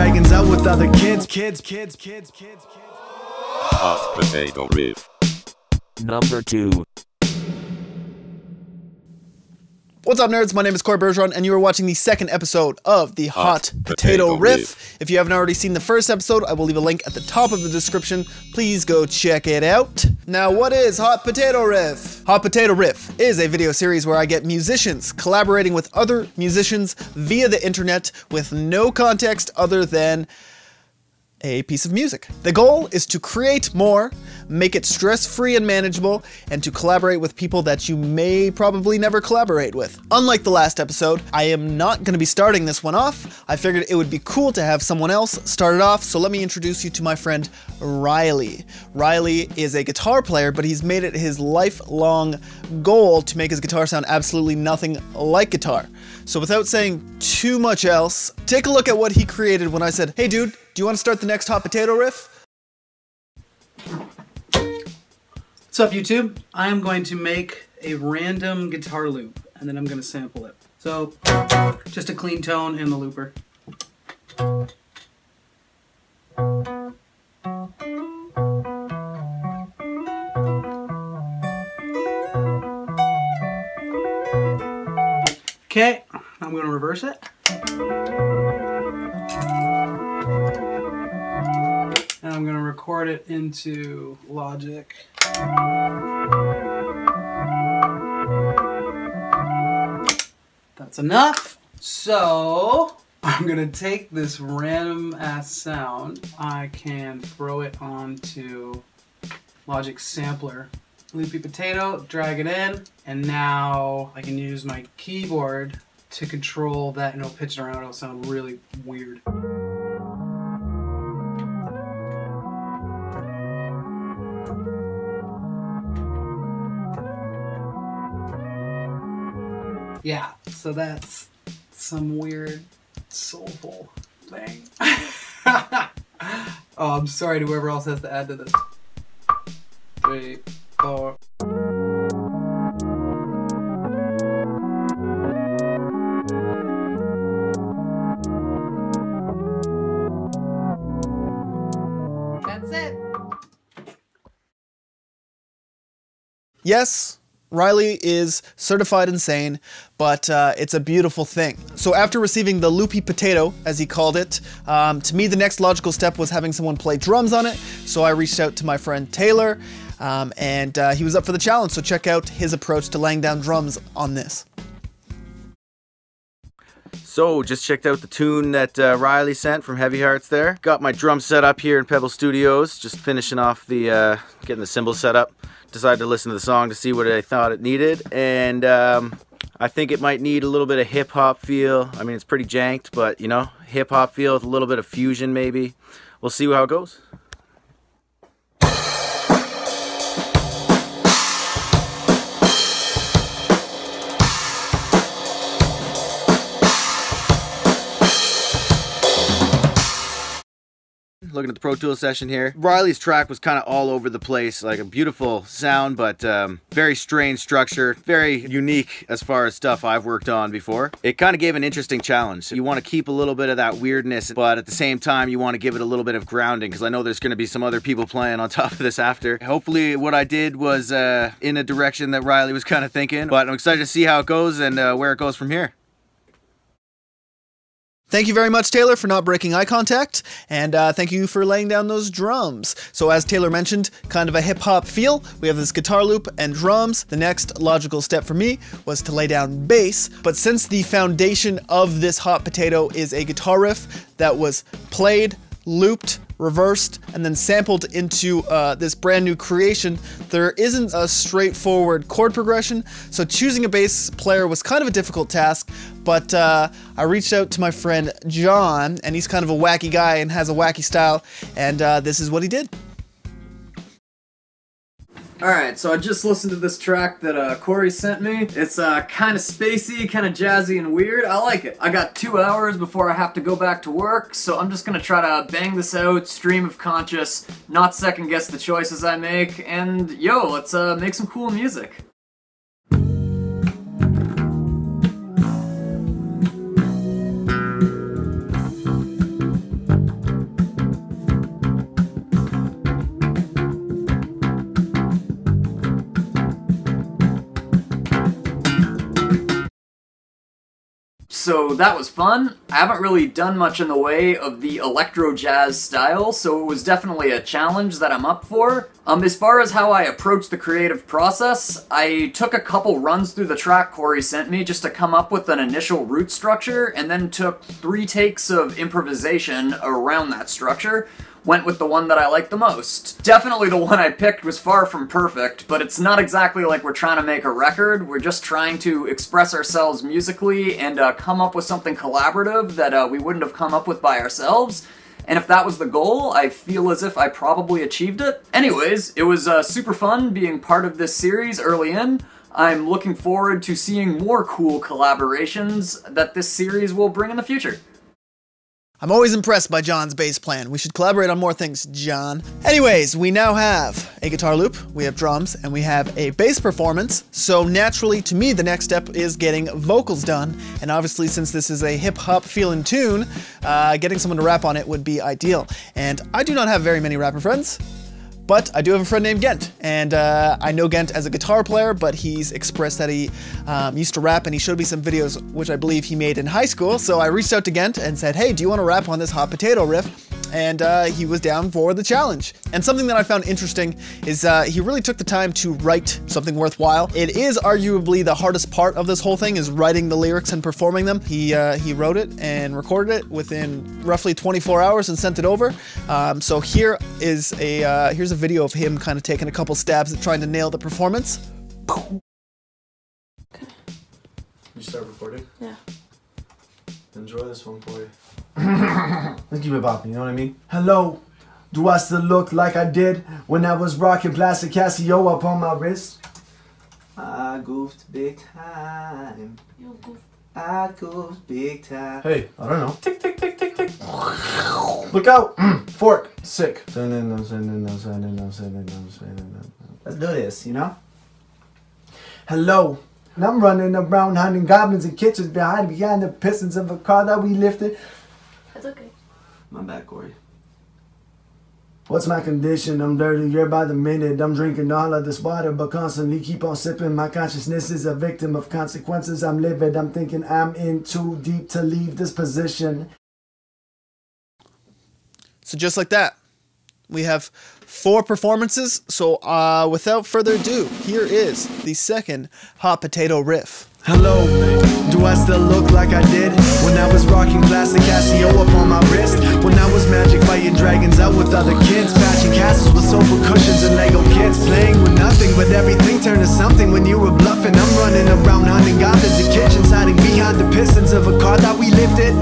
hanging out with other kids. Hot potato riff. Number 2. What's up, nerds? My name is Cory Bergeron, and you are watching the second episode of the Hot Potato Riff. If you haven't already seen the first episode, I will leave a link at the top of the description. Please go check it out. Now, what is Hot Potato Riff? Hot Potato Riff is a video series where I get musicians collaborating with other musicians via the internet with no context other than a piece of music. The goal is to create more, make it stress-free and manageable, and to collaborate with people that you may probably never collaborate with. Unlike the last episode, I am not going to be starting this one off. I figured it would be cool to have someone else start it off, so let me introduce you to my friend Riley. Riley is a guitar player, but he's made it his lifelong goal to make his guitar sound absolutely nothing like guitar. So without saying too much else, take a look at what he created when I said, "Hey dude, do you want to start the next Hot Potato Riff?" What's up, YouTube? I am going to make a random guitar loop, and then I'm going to sample it. So, just a clean tone in the looper. Okay, I'm going to reverse it. And I'm going to record it into Logic. That's enough. So I'm going to take this random ass sound. I can throw it onto Logic Sampler. Loopy potato, drag it in, and now I can use my keyboard to control that, and it'll pitch it around. It'll sound really weird. Yeah, so that's some weird soulful thing. Oh, I'm sorry to whoever else has to add to this. 3, 4. That's it. Yes, Riley is certified insane, but it's a beautiful thing. So after receiving the loopy potato, as he called it, to me the next logical step was having someone play drums on it, so I reached out to my friend Taylor, and he was up for the challenge, so check out his approach to laying down drums on this. So, just checked out the tune that Riley sent from Heavy Hearts there. Got my drum set up here in Pebble Studios, just finishing off the, getting the cymbals set up. Decided to listen to the song to see what I thought it needed, and I think it might need a little bit of hip-hop feel. I mean, it's pretty janked, but, you know, hip-hop feel with a little bit of fusion maybe. We'll see how it goes. Looking at the Pro Tools session here. Riley's track was kind of all over the place, like a beautiful sound, but very strange structure, very unique as far as stuff I've worked on before. It kind of gave an interesting challenge. You want to keep a little bit of that weirdness, but at the same time, you want to give it a little bit of grounding, because I know there's going to be some other people playing on top of this after. Hopefully what I did was in a direction that Riley was kind of thinking, but I'm excited to see how it goes and where it goes from here. Thank you very much, Taylor, for not breaking eye contact, and thank you for laying down those drums. So as Taylor mentioned, kind of a hip-hop feel. We have this guitar loop and drums. The next logical step for me was to lay down bass, but since the foundation of this hot potato is a guitar riff that was played, looped, reversed, and then sampled into this brand new creation, there isn't a straightforward chord progression, so choosing a bass player was kind of a difficult task, but I reached out to my friend Jon, and he's kind of a wacky guy and has a wacky style, and this is what he did. Alright, so I just listened to this track that Cory sent me. It's kind of spacey, kind of jazzy and weird. I like it. I got 2 hours before I have to go back to work, so I'm just gonna try to bang this out, stream of conscious, not second guess the choices I make, and yo, let's make some cool music. so that was fun. I haven't really done much in the way of the electro jazz style, so it was definitely a challenge that I'm up for. As far as how I approached the creative process, I took a couple runs through the track Corey sent me just to come up with an initial root structure, and then took 3 takes of improvisation around that structure. Went with the one that I liked the most. Definitely the one I picked was far from perfect, but it's not exactly like we're trying to make a record. We're just trying to express ourselves musically and come up with something collaborative that we wouldn't have come up with by ourselves. And if that was the goal, I feel as if I probably achieved it. Anyways, it was super fun being part of this series early in. I'm looking forward to seeing more cool collaborations that this series will bring in the future. I'm always impressed by Jon's bass plan. We should collaborate on more things, Jon. Anyways, we now have a guitar loop, we have drums, and we have a bass performance. So naturally, to me, the next step is getting vocals done. And obviously, since this is a hip-hop feeling tune, getting someone to rap on it would be ideal. And I do not have very many rapper friends, but I do have a friend named Gent, and I know Gent as a guitar player, but he's expressed that he used to rap, and he showed me some videos which I believe he made in high school. So I reached out to Gent and said, hey, do you want to rap on this hot potato riff? And he was down for the challenge. And something that I found interesting is he really took the time to write something worthwhile. It is arguably the hardest part of this whole thing, is writing the lyrics and performing them. He wrote it and recorded it within roughly 24 hours and sent it over. So here's a video of him kind of taking a couple stabs at trying to nail the performance. Okay. You start recording? Yeah. Enjoy this one for you. Let's keep it bopping, you know what I mean? Hello, do I still look like I did when I was rocking plastic Casio up on my wrist? I goofed big time. You goofed. I goofed big time. Hey, I don't know. Tick, tick, tick, tick, tick. Look out. Fork. Sick. Let's do this, you know? Hello. And I'm running around hunting goblins in kitchens behind the pistons of a car that we lifted. That's okay. My bad, Corey. What's my condition? I'm dirtier by the minute. I'm drinking all of this water, but constantly keep on sipping. My consciousness is a victim of consequences. I'm livid. I'm thinking I'm in too deep to leave this position. So just like that, we have 4 performances. So without further ado, here is the second hot potato riff. Hello, do I still look like I did when I was rocking plastic Casio up on my wrist? When I was magic fighting dragons out with other kids, patching castles with sofa cushions and Lego kits, playing with nothing but everything turned to something when you were bluffing. I'm running around hunting goblins in kitchens, hiding behind the pistons of a car that we lifted.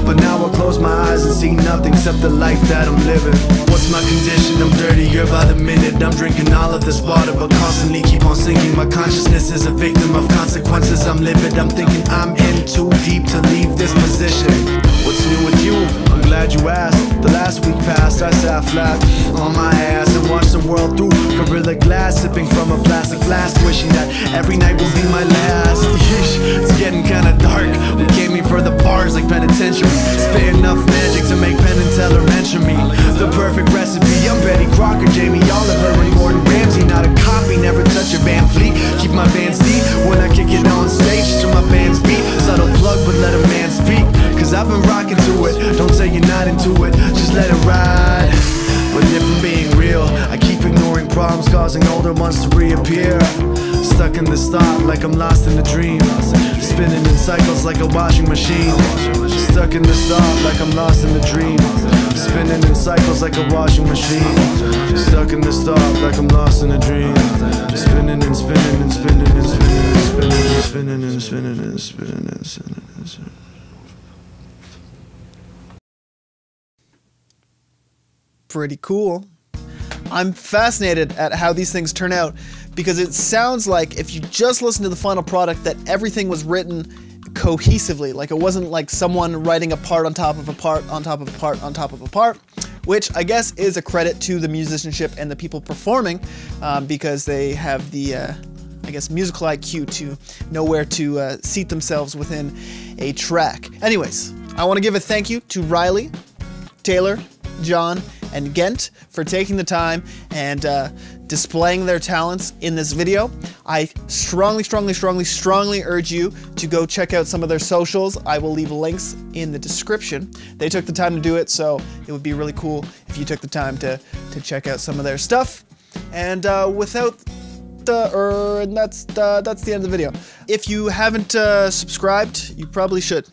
But now I close my eyes and see nothing except the life that I'm living. What's my condition? I'm dirtier by the minute. I'm drinking all of this water, but constantly keep on sinking. My consciousness is a victim of consequences. I'm livid. I'm thinking I'm in too deep to leave this position. What's new with you? I'm glad you asked. The last week passed, I sat flat on my ass and watched the world through Gorilla Glass, sipping from a plastic flask, wishing that every night will be my last. Yeesh, it's getting kinda dark. We came here for the bars like penitentiary. Spit enough magic to make Penn and Teller mention me. The perfect recipe. I'm Betty Crocker, Jamie Oliver, and Gordon Ramsay. Not a copy, never touch a Van Fleet. Keep my Vans deep when I kick it on stage to my band's beat. Subtle plug, but let a man speak. Cause I've been rocking to it. Don't say you're not into it, just let it ride. But if I'm being real, I keep ignoring problems, causing older ones to reappear. Stuck in the stop like I'm lost in a dream, spinning in cycles like a washing machine. Stuck in the stop like I'm lost in a dream, spinning in cycles like a washing machine. Stuck in the stop like I'm lost in a dream, spinning and spinning and spinning and spinning and spinning and spinning and spinning and spinning and spinning and spinning. Pretty cool. I'm fascinated at how these things turn out, because it sounds like if you just listen to the final product that everything was written cohesively. Like it wasn't like someone writing a part on top of a part on top of a part on top of a part, which I guess is a credit to the musicianship and the people performing, because they have the I guess musical IQ to know where to seat themselves within a track. Anyways, I want to give a thank you to Riley, Taylor, Jon, and Gent for taking the time and displaying their talents in this video. I strongly urge you to go check out some of their socials. I will leave links in the description. They took the time to do it, so it would be really cool if you took the time to check out some of their stuff. And that's the end of the video. If you haven't subscribed, you probably should.